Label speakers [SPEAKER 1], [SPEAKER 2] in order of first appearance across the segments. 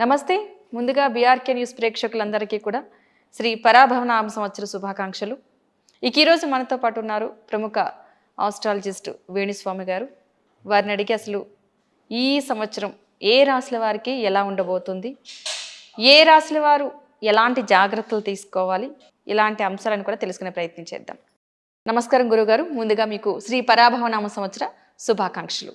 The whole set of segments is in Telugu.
[SPEAKER 1] నమస్తే. ముందుగా బీఆర్కే న్యూస్ ప్రేక్షకులందరికీ కూడా శ్రీ పరాభవనామ సంవత్సర శుభాకాంక్షలు. ఈరోజు మనతో పాటు ఉన్నారు ప్రముఖ ఆస్ట్రాలజిస్ట్ వేణుస్వామి గారు. వారిని అడిగి అసలు ఈ సంవత్సరం ఏ రాశుల వారికి ఎలా ఉండబోతుంది, ఏ రాశుల వారు ఎలాంటి జాగ్రత్తలు తీసుకోవాలి, ఇలాంటి అంశాలను కూడా తెలుసుకునే ప్రయత్నం చేద్దాం. నమస్కారం గురుగారు. ముందుగా మీకు శ్రీ పరాభవనామ సంవత్సర శుభాకాంక్షలు.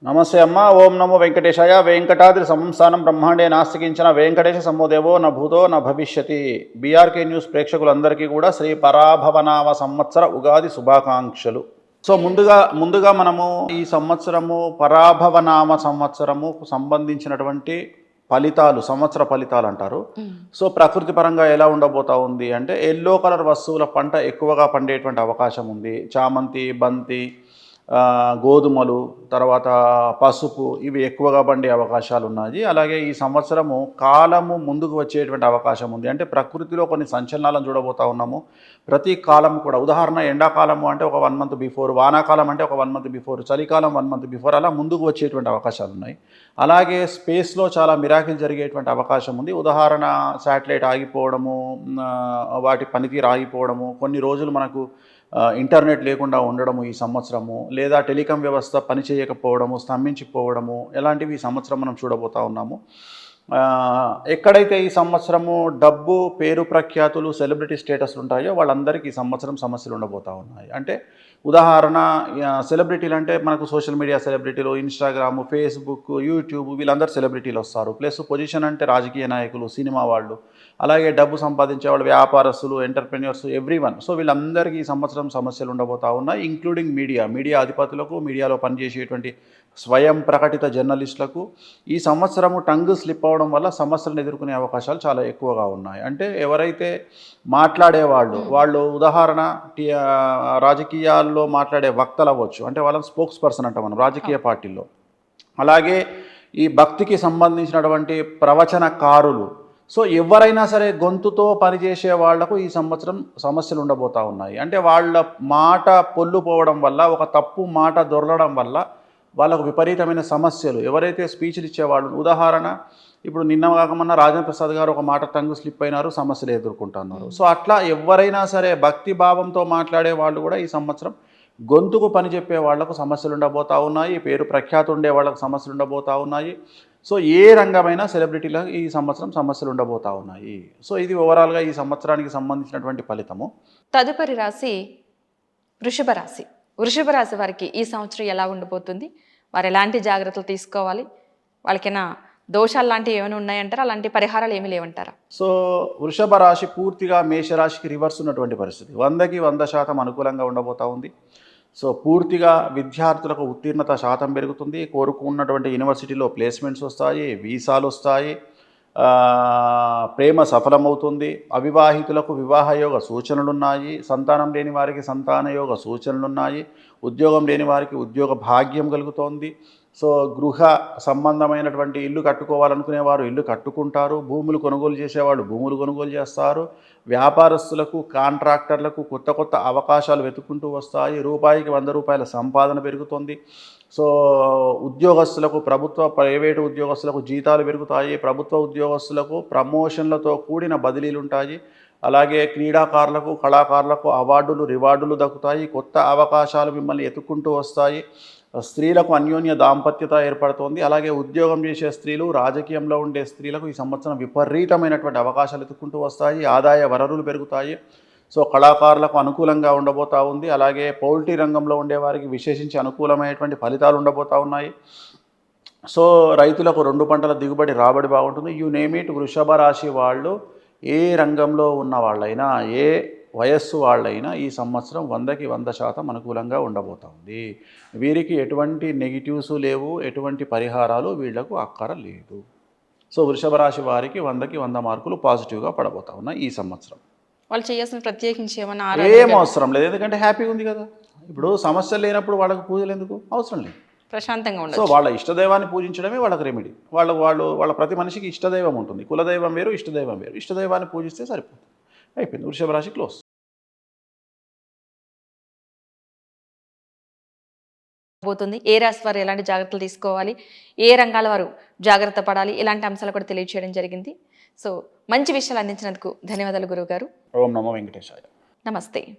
[SPEAKER 2] నమస్తే అమ్మ. ఓం నమో వెంకటేశాయ. వెంకటాద్రి సంస్థానం బ్రహ్మాండే నాస్తికించిన వెంకటేశ సమోదేవో న భూతో న భవిష్యతి. బీఆర్కే న్యూస్ ప్రేక్షకులందరికీ కూడా శ్రీ పరాభవనామ సంవత్సర ఉగాది శుభాకాంక్షలు. సో ముందుగా మనము ఈ సంవత్సరము పరాభవనామ సంవత్సరము సంబంధించినటువంటి ఫలితాలు, సంవత్సర ఫలితాలు అంటారు. సో ప్రకృతి పరంగా ఎలా ఉండబోతా ఉంది అంటే, ఎల్లో కలర్ వస్తువుల పంట ఎక్కువగా పండేటువంటి అవకాశం ఉంది. చామంతి, బంతి, గోధుమలు, తర్వాత పసుపు, ఇవి ఎక్కువగా పండే అవకాశాలు ఉన్నాయి. అలాగే ఈ సంవత్సరము కాలము ముందుకు వచ్చేటువంటి అవకాశం ఉంది. అంటే ప్రకృతిలో కొన్ని సంచలనాలను చూడబోతా ఉన్నాము. ప్రతి కాలం కూడా, ఉదాహరణ ఎండాకాలము అంటే ఒక 1 మంత్ బిఫోర్, వానాకాలం అంటే ఒక 1 మంత్ బిఫోర్, చలికాలం 1 మంత్ బిఫోర్, అలా ముందుకు వచ్చేటువంటి అవకాశాలు ఉన్నాయి. అలాగే స్పేస్లో చాలా మిరాకిల్ జరిగేటువంటి అవకాశం ఉంది. ఉదాహరణ శాటిలైట్ ఆగిపోవడము, వాటి పనితీరు ఆగిపోవడము, కొన్ని రోజులు మనకు ఇంటర్నెట్ లేకుండా ఉండడము ఈ సంవత్సరము, లేదా టెలికాం వ్యవస్థ పనిచేయకపోవడము, స్తంభించిపోవడము, ఇలాంటివి ఈ సంవత్సరం మనం చూడబోతా ఉన్నాము. ఎక్కడైతే ఈ సంవత్సరము డబ్బు, పేరు ప్రఖ్యాతులు, సెలబ్రిటీ స్టేటస్లు ఉంటాయో వాళ్ళందరికీ ఈ సంవత్సరం సమస్యలు ఉండబోతూ ఉన్నాయి. అంటే ఉదాహరణ సెలబ్రిటీలు అంటే మనకు సోషల్ మీడియా సెలబ్రిటీలు, ఇన్స్టాగ్రాము, ఫేస్బుక్, యూట్యూబ్, వీళ్ళందరూ సెలబ్రిటీలు వస్తారు. ప్లస్ పొజిషన్ అంటే రాజకీయ నాయకులు, సినిమా వాళ్ళు, అలాగే డబ్బు సంపాదించే వాళ్ళు, వ్యాపారస్తులు, ఎంటర్ప్రెన్యూర్స్, ఎవ్రీవన్. సో వీళ్ళందరికీ ఈ సంవత్సరం సమస్యలు ఉండబోతూ ఉన్నాయి. ఇంక్లూడింగ్ మీడియా అధిపతులకు, మీడియాలో పనిచేసేటువంటి స్వయం ప్రకటిత జర్నలిస్టులకు ఈ సంవత్సరము టంగ్ స్లిప్ అవడం వల్ల సమస్యలను ఎదుర్కొనే అవకాశాలు చాలా ఎక్కువగా ఉన్నాయి. అంటే ఎవరైతే మాట్లాడేవాళ్ళు, వాళ్ళు ఉదాహరణ రాజకీయాల్లో మాట్లాడే వక్తలు అవ్వచ్చు, అంటే వాళ్ళని స్పోక్స్ పర్సన్ అంటాం మనం రాజకీయ పార్టీల్లో. అలాగే ఈ భక్తికి సంబంధించినటువంటి ప్రవచనకారులు. సో ఎవరైనా సరే గొంతుతో పనిచేసే వాళ్లకు ఈ సంవత్సరం సమస్యలు ఉండబోతూ ఉన్నాయి. అంటే వాళ్ళ మాట పొల్లుపోవడం వల్ల, ఒక తప్పు మాట దొరలడం వల్ల వాళ్ళకు విపరీతమైన సమస్యలు. ఎవరైతే స్పీచ్లు ఇచ్చేవాళ్ళు, ఉదాహరణ ఇప్పుడు నిన్న కాకమన్న రాజేంద్ర ప్రసాద్ గారు ఒక మాట టంగు స్లిప్ అయినారు, సమస్యలు ఎదుర్కొంటున్నారు. సో అట్లా ఎవరైనా సరే భక్తి భావంతో మాట్లాడే వాళ్ళు కూడా ఈ సంవత్సరం గొంతుకు పని చెప్పే వాళ్లకు సమస్యలు ఉండబోతూ ఉన్నాయి. పేరు ప్రఖ్యాతి ఉండే వాళ్ళకు సమస్యలు ఉండబోతూ ఉన్నాయి. సో ఏ రంగమైన సెలబ్రిటీలకు ఈ సంవత్సరం సమస్యలు ఉండబోతూ ఉన్నాయి. సో ఇది ఓవరాల్గా ఈ సంవత్సరానికి సంబంధించినటువంటి ఫలితము.
[SPEAKER 1] తదుపరి రాశి వృషభ రాశి. వృషభ రాశి వారికి ఈ సంవత్సరం ఎలా ఉండబోతుంది, వారు ఎలాంటి జాగ్రత్తలు తీసుకోవాలి, వాళ్ళకైనా దోషాలు లాంటివి ఏమైనా ఉన్నాయంటారా, అలాంటి పరిహారాలు ఏమీ లేవంటారా?
[SPEAKER 2] సో వృషభ రాశి పూర్తిగా మేషరాశికి రివర్స్ ఉన్నటువంటి పరిస్థితి. 100కి 100% అనుకూలంగా ఉండబోతూ ఉంది. సో పూర్తిగా విద్యార్థులకు ఉత్తీర్ణత శాతం పెరుగుతుంది. కోరుకున్నటువంటి యూనివర్సిటీలో ప్లేస్మెంట్స్ వస్తాయి, వీసాలు వస్తాయి, ప్రేమ సఫలమవుతుంది. అవివాహితులకు వివాహయోగ సూచనలున్నాయి. సంతానం లేని వారికి సంతానయోగ సూచనలున్నాయి. ఉద్యోగం లేని వారికి ఉద్యోగ భాగ్యం కలుగుతోంది. సో గృహ సంబంధమైనటువంటి ఇల్లు కట్టుకోవాలనుకునేవారు ఇల్లు కట్టుకుంటారు. భూములు కొనుగోలు చేసేవాళ్ళు భూములు కొనుగోలు చేస్తారు. వ్యాపారస్తులకు, కాంట్రాక్టర్లకు కొత్త అవకాశాలు వెతుక్కుంటూ వస్తాయి. రూపాయికి 100 రూపాయల సంపాదన పెరుగుతుంది. సో ఉద్యోగస్తులకు, ప్రైవేటు ఉద్యోగస్తులకు జీతాలు పెరుగుతాయి. ప్రభుత్వ ఉద్యోగస్తులకు ప్రమోషన్లతో కూడిన బదిలీలు ఉంటాయి. అలాగే క్రీడాకారులకు, కళాకారులకు అవార్డులు, రివార్డులు దక్కుతాయి. కొత్త అవకాశాలు మిమ్మల్ని ఎత్తుక్కుంటూ వస్తాయి. స్త్రీలకు అన్యోన్య దాంపత్యత ఏర్పడుతోంది. అలాగే ఉద్యోగం చేసే స్త్రీలు, రాజకీయంలో ఉండే స్త్రీలకు ఈ సంవత్సరం విపరీతమైనటువంటి అవకాశాలు ఎత్తుకుంటూ వస్తాయి. ఆదాయ వనరులు పెరుగుతాయి. సో కళాకారులకు అనుకూలంగా ఉండబోతూ ఉంది. అలాగే పౌల్ట్రీ రంగంలో ఉండేవారికి విశేషించి అనుకూలమైనటువంటి ఫలితాలు ఉండబోతూ ఉన్నాయి. సో రైతులకు 2 పంటల దిగుబడి, రాబడి బాగుంటుంది. You name it. వృషభ రాశి వాళ్ళు ఏ రంగంలో ఉన్న వాళ్ళైనా, ఏ వయస్సు వాళ్ళైనా ఈ సంవత్సరం 100కి 100% అనుకూలంగా ఉండబోతుంది. వీరికి ఎటువంటి నెగిటివ్స్ లేవు, ఎటువంటి పరిహారాలు వీళ్లకు అక్కర లేదు. సో వృషభ రాశి వారికి 100కి 100 మార్కులు పాజిటివ్గా పడబోతా ఉన్నాయి ఈ సంవత్సరం.
[SPEAKER 1] వాళ్ళు చేయాల్సిన ప్రత్యేకించి ఏమన్నా
[SPEAKER 2] ఏం అవసరం లేదు, ఎందుకంటే హ్యాపీగా ఉంది కదా. ఇప్పుడు సమస్యలు లేనప్పుడు వాళ్ళకు పూజలు ఎందుకు అవసరం లేదు,
[SPEAKER 1] ప్రశాంతంగా ఉండదు.
[SPEAKER 2] సో వాళ్ళ ఇష్టదైవాన్ని పూజించడమే వాళ్ళకి రెమెడీ. వాళ్ళ ప్రతి మనిషికి ఇష్టదైవం ఉంటుంది. కులదైవం వేరు, ఇష్టదైవం వేరు. ఇష్టదైవాన్ని పూజిస్తే సరిపోతుంది, అయిపోయింది. వృషభ రాశి క్లోజ్.
[SPEAKER 1] పోతుంది. ఏ రాశి వారు ఎలాంటి జాగ్రత్తలు తీసుకోవాలి, ఏ రంగాల వారు జాగ్రత్త పడాలి, ఇలాంటి అంశాలు కూడా తెలియజేయడం జరిగింది. సో మంచి విషయాలు అందించినందుకు ధన్యవాదాలు గురువు గారు.
[SPEAKER 2] ఓం నమో వెంకటేశాయ.
[SPEAKER 1] నమస్తే.